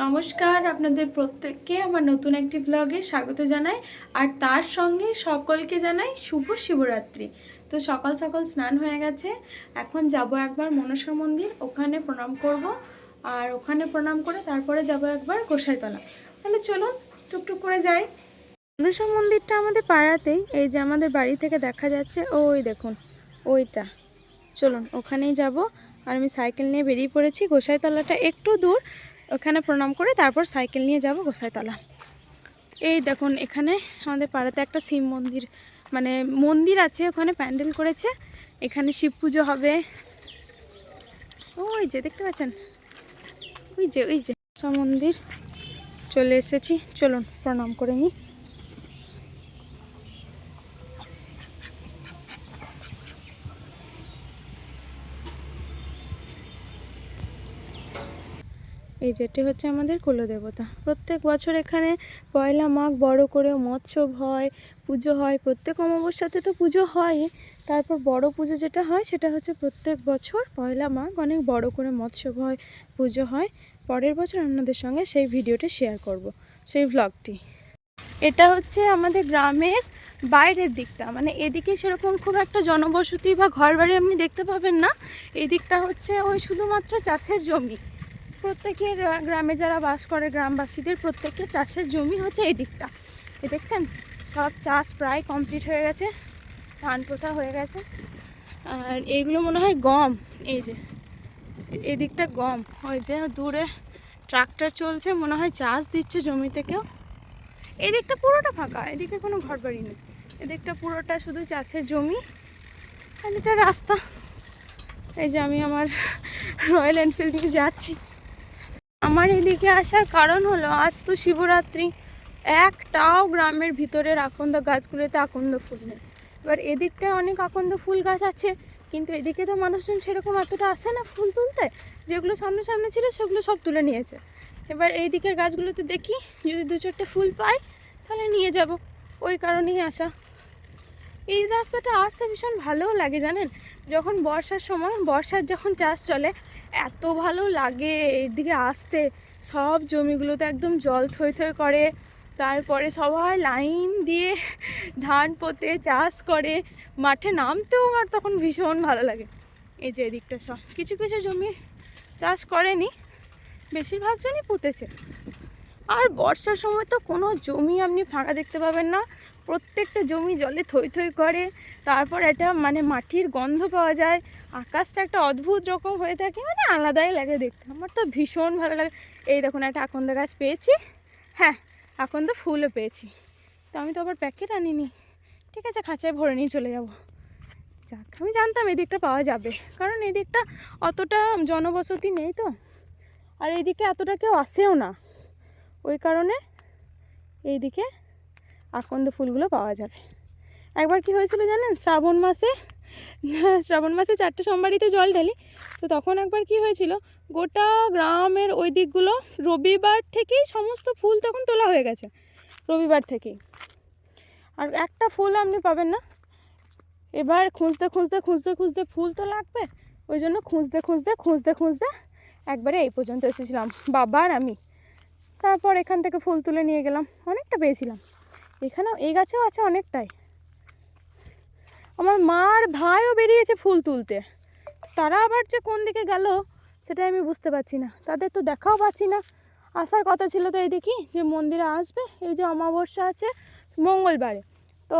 নমস্কার, আপনাদের প্রত্যেককে আমার নতুন একটি ব্লগে স্বাগত জানাই। আর তার সঙ্গে সকলকে জানাই শুভ শিবরাত্রি। তো সকাল সকাল স্নান হয়ে গেছে, এখন যাব একবার মনসা মন্দির, ওখানে প্রণাম করব। আর ওখানে প্রণাম করে তারপরে যাব একবার গোসাইতলা। তাহলে চলুন টুকটুক করে যাই। মনসা মন্দিরটা আমাদের পাড়াতেই, এই যে আমাদের বাড়ি থেকে দেখা যাচ্ছে, ওই দেখুন ওইটা। চলুন ওখানেই যাব। আর আমি সাইকেল নিয়ে বেরিয়ে পড়েছি। গোসাইতলাটা একটু দূর, ওখানে প্রণাম করে তারপর সাইকেল নিয়ে যাব গোসাইতলা। এই দেখুন এখানে আমাদের পাড়াতে একটা শিব মন্দির মানে মন্দির আছে, ওখানে প্যান্ডেল করেছে, এখানে শিব পুজো হবে। ওই যে দেখতে পাচ্ছেন, ওই যে মন্দির চলে এসেছি। চলুন প্রণাম করে নিই। এই যেটি হচ্ছে আমাদের কুলদেবতা। প্রত্যেক বছর এখানে পয়লা মাঘ বড় করে মৎস্যব হয়, পুজো হয়। প্রত্যেক অমাবস্যাতে তো পুজো হয়, তারপর বড় পুজো যেটা হয় সেটা হচ্ছে প্রত্যেক বছর পয়লা মাঘ অনেক বড় করে মৎস্যব হয়, পুজো হয়। পরের বছর আপনাদের সঙ্গে সেই ভিডিওটা শেয়ার করব, সেই ভ্লগটি। এটা হচ্ছে আমাদের গ্রামের বাইরের দিকটা, মানে এদিকে সেরকম খুব একটা জনবসতি বা ঘরবাড়ি আপনি দেখতে পাবেন না। এই দিকটা হচ্ছে ওই শুধুমাত্র চাষের জমি। প্রত্যেকের গ্রামে যারা বাস করে গ্রামবাসীদের প্রত্যেকের চাষের জমি হচ্ছে এই দিকটা। এই দেখছেন সব চাষ প্রায় কমপ্লিট হয়ে গেছে, ধান পোতা হয়ে গেছে। আর এইগুলো মনে হয় গম। এই যে এই দিকটা গম, ওই যে দূরে ট্রাক্টর চলছে, মনে হয় চাষ দিচ্ছে জমিতে কেউ। এই দিকটা পুরোটা ফাঁকা, এদিকে কোনো ঘর বাড়ি নেই। এদিকটা পুরোটা শুধু চাষের জমি, এদিকটা রাস্তা। এই যে আমি আমার রয়্যাল এনফিল্ড নিয়ে যাচ্ছি। আমার এদিকে আসার কারণ হলো আজ তো শিবরাত্রি, একটাও গ্রামের ভিতরের আকন্দ গাছগুলোতে আকন্দ ফুল নেই। এবার এদিকটায় অনেক আকন্দ ফুল গাছ আছে, কিন্তু এদিকে তো মানুষজন সেরকম এতটা আসে না ফুল তুলতে। যেগুলো সামনে সামনে ছিল সেগুলো সব তুলে নিয়েছে। এবার এই দিকের গাছগুলোতে দেখি যদি দু চারটে ফুল পাই তাহলে নিয়ে যাব, ওই কারণেই আসা। এই রাস্তাটা আসতে ভীষণ ভালোও লাগে জানেন, যখন বর্ষার সময়, বর্ষার যখন চাষ চলে এত ভালো লাগে এদিকে আসতে। সব জমিগুলোতে একদম জল থই থই করে, তারপরে সবাই লাইন দিয়ে ধান পোতে চাষ করে, মাঠে নামতেও আমার তখন ভীষণ ভালো লাগে। এই যে এদিকটা সব কিছু কিছু জমি চাষ করেনি, বেশিরভাগ জনই পুঁতেছে। আর বর্ষার সময় তো কোনো জমি আপনি ফাঁকা দেখতে পাবেন না, প্রত্যেকটা জমি জলে থই থই করে। তারপর একটা মানে মাটির গন্ধ পাওয়া যায়, আকাশটা একটা অদ্ভুত রকম হয়ে থাকে, মানে আলাদাই লাগে দেখতে। আমার তো ভীষণ ভালো লাগে। এই দেখুন একটা আকন্দ গাছ পেয়েছি, হ্যাঁ আকন্দ ফুলও পেয়েছি। তো আমি তো আবার প্যাকেট আনিনি, ঠিক আছে খাঁচায় ভরে নিয়ে চলে যাব। যাক, আমি জানতাম এদিকটা পাওয়া যাবে, কারণ এদিকটা অতটা জনবসতি নেই তো, আর এই দিকটা এতটা কেউ আসেও না, ওই কারণে এইদিকে আকন্দ ফুলগুলো পাওয়া যাবে। একবার কি হয়েছিল জানেন, শ্রাবণ মাসে 4টে সোমবারিতে জল ঢালি, তো তখন একবার কি হয়েছিল, গোটা গ্রামের ওই দিকগুলো রবিবার থেকেই সমস্ত ফুল তখন তোলা হয়ে গেছে, রবিবার থেকেই। আর একটা ফুল আপনি পাবেন না। এবার খুঁজতে খুঁজতে খুঁজতে খুঁজতে ফুল তো লাগবে, ওই জন্য খুঁজতে খুঁজতে খুঁজতে খুঁজতে একবারে এই পর্যন্ত এসেছিলাম বাবা আর আমি। তারপর এখান থেকে ফুল তুলে নিয়ে গেলাম, অনেকটা পেয়েছিলাম। এখানেও এই গাছেও আছে অনেকটাই। আমার মার ভাইও বেরিয়েছে ফুল তুলতে, তারা আবার যে কোন দিকে গেল সেটা আমি বুঝতে পারছি না, তাদের তো দেখাও পাচ্ছি না। আসার কথা ছিল তো এই দেখি যে মন্দিরে আসবে, এই যে অমাবস্যা আছে মঙ্গলবারে, তো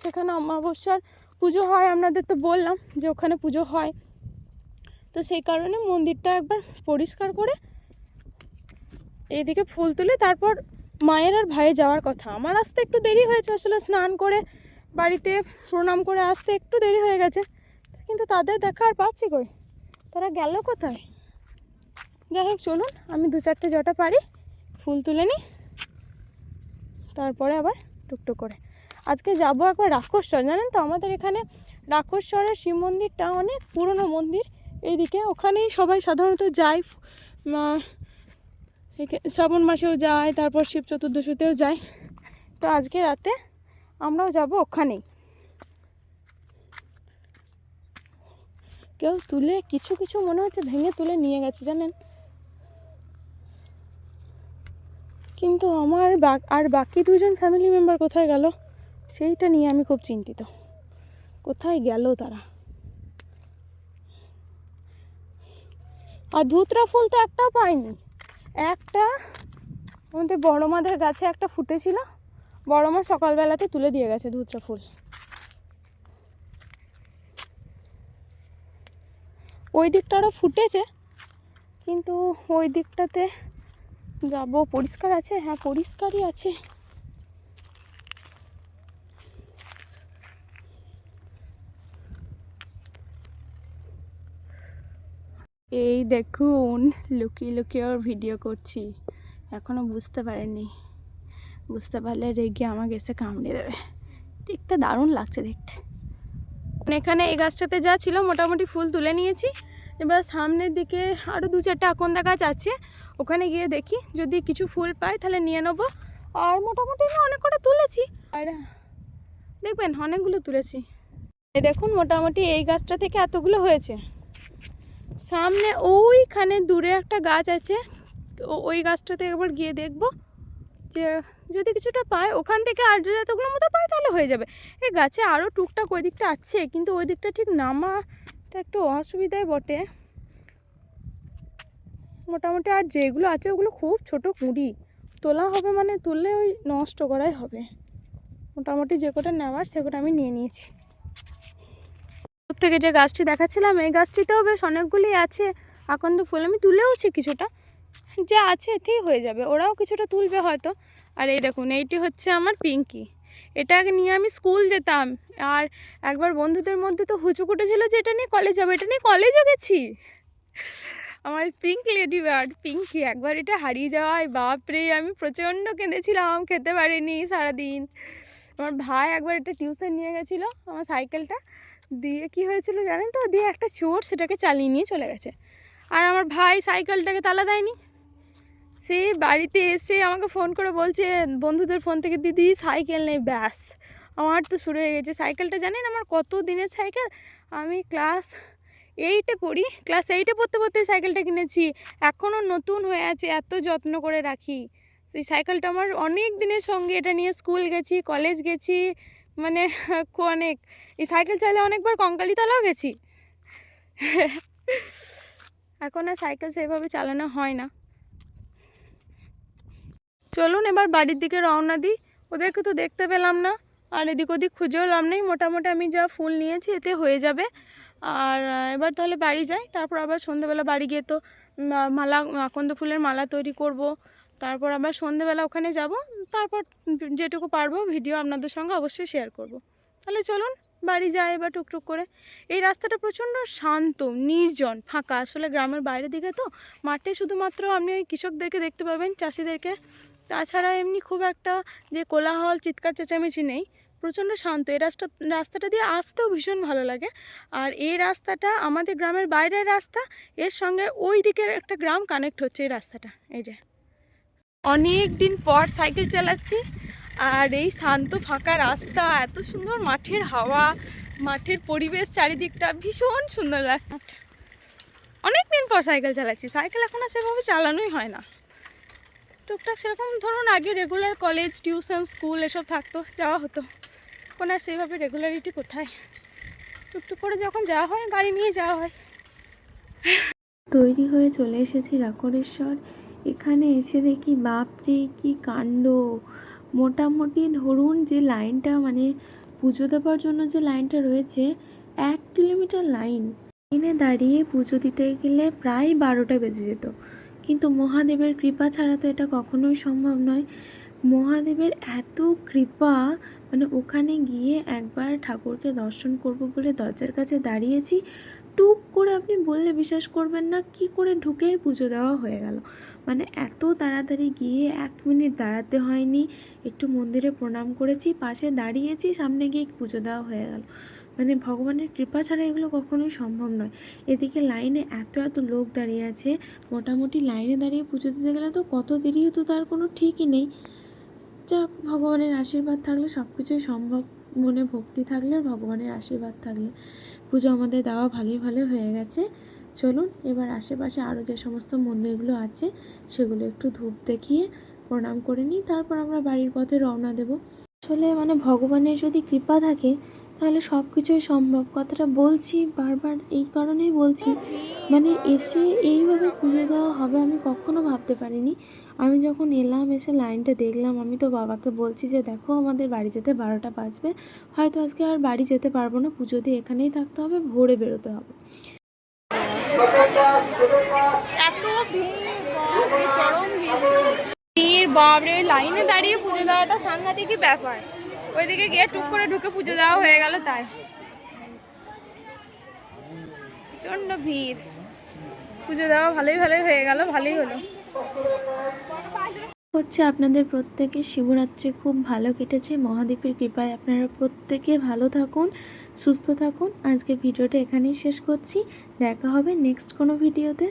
সেখানে অমাবস্যার পুজো হয়, আপনাদের তো বললাম যে ওখানে পুজো হয়। তো সেই কারণে মন্দিরটা একবার পরিষ্কার করে এইদিকে ফুল তুলে তারপর মায়ের আর ভাইয়ে যাওয়ার কথা। আমার আসতে একটু দেরি হয়েছে, আসলে স্নান করে বাড়িতে প্রণাম করে আসতে একটু দেরি হয়ে গেছে, কিন্তু তাদের দেখা আর পাচ্ছি কই, তারা গেল কোথায়। যাই হোক চলুন, আমি 2-4টে জটা পারি ফুল তুলে নিই, তারপরে আবার টুকটুক করে আজকে যাবো একবার রাক্ষসচর। জানেন তো আমাদের এখানে রাক্ষসচরের শিব মন্দিরটা অনেক পুরনো মন্দির, এইদিকে ওখানেই সবাই সাধারণত যায়, শ্রাবণ মাসেও যায়, তারপর শিব চতুর্দশীতেও যায়। তো আজকে রাতে আমরাও যাব ওখানেই। কেউ তুলে কিছু কিছু মনে হচ্ছে ভেঙে তুলে নিয়ে গেছে জানেন। কিন্তু আমার আর বাকি দুজন ফ্যামিলি মেম্বার কোথায় গেল সেইটা নিয়ে আমি খুব চিন্তিত। কোথায় গেল তারা? আর ধুতরা ফুল তো একটাও পাইনি। একটা আমাদের বড় মাদের গাছে একটা ফুটেছিল, বড় মা সকালবেলাতে তুলে দিয়ে গেছে ধুতরা ফুল। ওই দিকটারও ফুটেছে, কিন্তু ওই দিকটাতে যাব। পরিষ্কার আছে? হ্যাঁ পরিষ্কারই আছে। এই দেখুন, লুকিয়ে লুকিয়ে ওর ভিডিও করছি, এখনো বুঝতে পারেনি। বুঝতে পারলে রেগে আমাকে এসে কামড়ে দেবে। দেখতে দারুণ লাগছে দেখতে। এখানে এই গাছটাতে যা ছিল মোটামুটি ফুল তুলে নিয়েছি। এবার সামনের দিকে আরও 2-4টা আকন্দা গাছ আছে, ওখানে গিয়ে দেখি যদি কিছু ফুল পাই তাহলে নিয়ে নেবো। আর মোটামুটি আমি অনেক কটা তুলেছি, আর দেখবেন অনেকগুলো তুলেছি। এই দেখুন মোটামুটি এই গাছটা থেকে এতগুলো হয়েছে। সামনে ওইখানে দূরে একটা গাছ আছে, তো ওই গাছটাতে একবার গিয়ে দেখবো যে যদি কিছুটা পায় ওখান থেকে, আর যদি এতগুলো মতো পায় তাহলে হয়ে যাবে। এই গাছে আরও টুকটাক ওই দিকটা আছে, কিন্তু ওই দিকটা ঠিক নামাটা একটু অসুবিধায় বটে। মোটামুটি আর যেগুলো আছে ওগুলো খুব ছোট কুঁড়ি, তোলা হবে মানে তুললে ওই নষ্ট করাই হবে। মোটামুটি যে কটা নেওয়ার সে কটা আমি নিয়ে নিয়েছি। দূর থেকে যে গাছটি দেখাচ্ছিলাম এই গাছটিতেও বেশ অনেকগুলি আছে আকন্দ ফুল, আমি তুলেওছি কিছুটা, যে আছে এতেই হয়ে যাবে, ওরাও কিছুটা তুলবে হয়তো। আর এই দেখুন এইটি হচ্ছে আমার পিঙ্কি, এটাকে নিয়ে আমি স্কুল যেতাম। আর একবার বন্ধুদের মধ্যে তো হুচুকুটে ছিল যে এটা নিয়ে কলেজ যাবো, এটা নিয়ে কলেজও গেছি। আমার পিঙ্ক লেডি বার্ড পিঙ্কি, একবার এটা হারিয়ে যাওয়ায় বাপরে আমি প্রচণ্ড কেঁদেছিলাম, খেতে পারিনি সারাদিন। আমার ভাই একবার এটা টিউশন নিয়ে গেছিলো আমার সাইকেলটা, দিয়ে কি হয়েছিল জানেন তো, দিয়ে একটা চোর সেটাকে চালিয়ে নিয়ে চলে গেছে। আর আমার ভাই সাইকেলটাকে তালা দেয়নি, সে বাড়িতে এসে আমাকে ফোন করে বলছে বন্ধুদের ফোন থেকে, দিদি সাইকেল নেই। ব্যাস আমার তো শুরু হয়ে গেছে। সাইকেলটা জানেন আমার কত দিনের সাইকেল, আমি ক্লাস 8-এ পড়ি, ক্লাস 8-এ পড়তে পড়তে সাইকেলটা কিনেছি, এখনও নতুন হয়ে আছে, এত যত্ন করে রাখি। সেই সাইকেলটা আমার অনেক দিনের সঙ্গে, এটা নিয়ে স্কুল গেছি, কলেজ গেছি, মানে অনেক। এই সাইকেল চাইলে অনেকবার কঙ্কালীতলাও গেছি। এখন আর সাইকেল সেভাবে চালানো হয় না। চলুন এবার বাড়ির দিকে রওনা দিই, ওদেরকে তো দেখতে পেলাম না, আর এদিক ওদিক খুঁজেও লাভ নেই। মোটামুটি আমি যা ফুল নিয়েছি এতে হয়ে যাবে। আর এবার তাহলে বাড়ি যাই, তারপর আবার সন্ধেবেলা বাড়ি গিয়ে তো মালা, আকন্দ ফুলের মালা তৈরি করব। তারপর আবার সন্ধেবেলা ওখানে যাব, তারপর যেটুকু পারবো ভিডিও আপনাদের সঙ্গে অবশ্যই শেয়ার করব। তাহলে চলুন বাড়ি যাই এবার টুকটুক করে। এই রাস্তাটা প্রচণ্ড শান্ত, নির্জন, ফাঁকা। আসলে গ্রামের বাইরের দিকে তো, মাঠে শুধুমাত্র আপনি ওই কৃষকদেরকে দেখতে পাবেন, চাষিদেরকে, তাছাড়া এমনি খুব একটা যে কোলাহল চিৎকার চেঁচামেচি নেই, প্রচণ্ড শান্ত। এই রাস্তাটা দিয়ে আসতেও ভীষণ ভালো লাগে। আর এই রাস্তাটা আমাদের গ্রামের বাইরের রাস্তা, এর সঙ্গে ওই দিকের একটা গ্রাম কানেক্ট হচ্ছে এই রাস্তাটা। এই যে অনেক দিন পর সাইকেল চালাচ্ছি, আর এই শান্ত ফাঁকা রাস্তা, এত সুন্দর মাঠের হাওয়া, মাঠের পরিবেশ, চারিদিকটা ভীষণ সুন্দর লাগছে। অনেক দিন পর সাইকেল চালাচ্ছি, সাইকেল এখন আর সেভাবে চালানোই হয় না। টুকটাক সেরকম ধরুন আগে রেগুলার কলেজ, টিউশন, স্কুল এসব থাকতো, যাওয়া হতো। এখন আর সেইভাবে রেগুলারিটি কোথায়, টুকটুক করে যখন যাওয়া হয় গাড়ি নিয়ে যাওয়া হয়। তৈরি হয়ে চলে এসেছি রাকরেশ্বর। এখানে এসে দেখি বাপরে কি কাণ্ড! মোটামুটি ধরুন যে লাইনটা, মানে পুজো দেওয়ার জন্য যে লাইনটা রয়েছে, 1 কিলোমিটার লাইন। লাইনে দাঁড়িয়ে পুজো দিতে গেলে প্রায় 12টা বেজে যেত, কিন্তু মহাদেবের কৃপা ছাড়া তো এটা কখনোই সম্ভব নয়। মহাদেবের এত কৃপা, মানে ওখানে গিয়ে একবার ঠাকুরকে দর্শন করব বলে দরজার কাছে দাঁড়িয়েছি, টুক করে আপনি বললে বিশ্বাস করবেন না, কি করে ঢুকেই পুজো দেওয়া হয়ে গেল। মানে এত তাড়াতাড়ি গিয়ে 1 মিনিট দাঁড়াতে হয়নি, একটু মন্দিরে প্রণাম করেছি, পাশে দাঁড়িয়েছি, সামনে গিয়ে পুজো দেওয়া হয়ে গেল। মানে ভগবানের কৃপা ছাড়া এগুলো কখনোই সম্ভব নয়। এদিকে লাইনে এত এত লোক দাঁড়িয়ে আছে, মোটামুটি লাইনে দাঁড়িয়ে পুজো দিতে গেলে তো কত দেরি হতো তার কোনো ঠিকই নেই। যাক, ভগবানের আশীর্বাদ থাকলে সব কিছুই সম্ভব, মনে ভক্তি থাকলে, ভগবানের আশীর্বাদ থাকলে। পুজো আমাদের দেওয়া ভালোই ভালো হয়ে গেছে। চলুন এবার আশেপাশে আরও যে সমস্ত মন্দিরগুলো আছে সেগুলো একটু ধূপ দেখিয়ে প্রণাম করে নিই, তারপর আমরা বাড়ির পথে রওনা দেব। আসলে মানে ভগবানের যদি কৃপা থাকে তাহলে সব কিছুই সম্ভব। কথাটা বলছি বারবার এই কারণেই বলছি, মানে এসে এইভাবে পুজো দেওয়া হবে আমি কখনো ভাবতে পারিনি। আমি যখন এলাম, এসে লাইনটা দেখলাম, আমি তো বাবাকে বলছি যে দেখো আমাদের বাড়ি যেতে 12টা বাজবে, হয়তো আজকে আর বাড়ি যেতে পারবো না, পুজো দিয়ে এখানেই থাকতে হবে, ভোরে বেরোতে হবে। এত ভিড়, বাপরে চরম ভিড়, বাপরে ওই লাইনে দাঁড়িয়ে পুজো দেওয়াটা সাংঘাতিকই ব্যাপার। ওইদিকে গিয়ে টুক করে ঢুকে পুজো দেওয়া হয়ে গেল, তাই প্রচণ্ড ভিড়। পুজো দেওয়া ভালোই হয়ে গেল, ভালোই হলো। করছে আপনাদের প্রত্যেকের শিবরাত্রি খুব ভালো কেটেছে, মহাদেবের কৃপায় আপনারা প্রত্যেকে ভালো থাকুন, সুস্থ থাকুন। আজকের ভিডিওটা এখানেই শেষ করছি, দেখা হবে নেক্সট কোনো ভিডিওতে।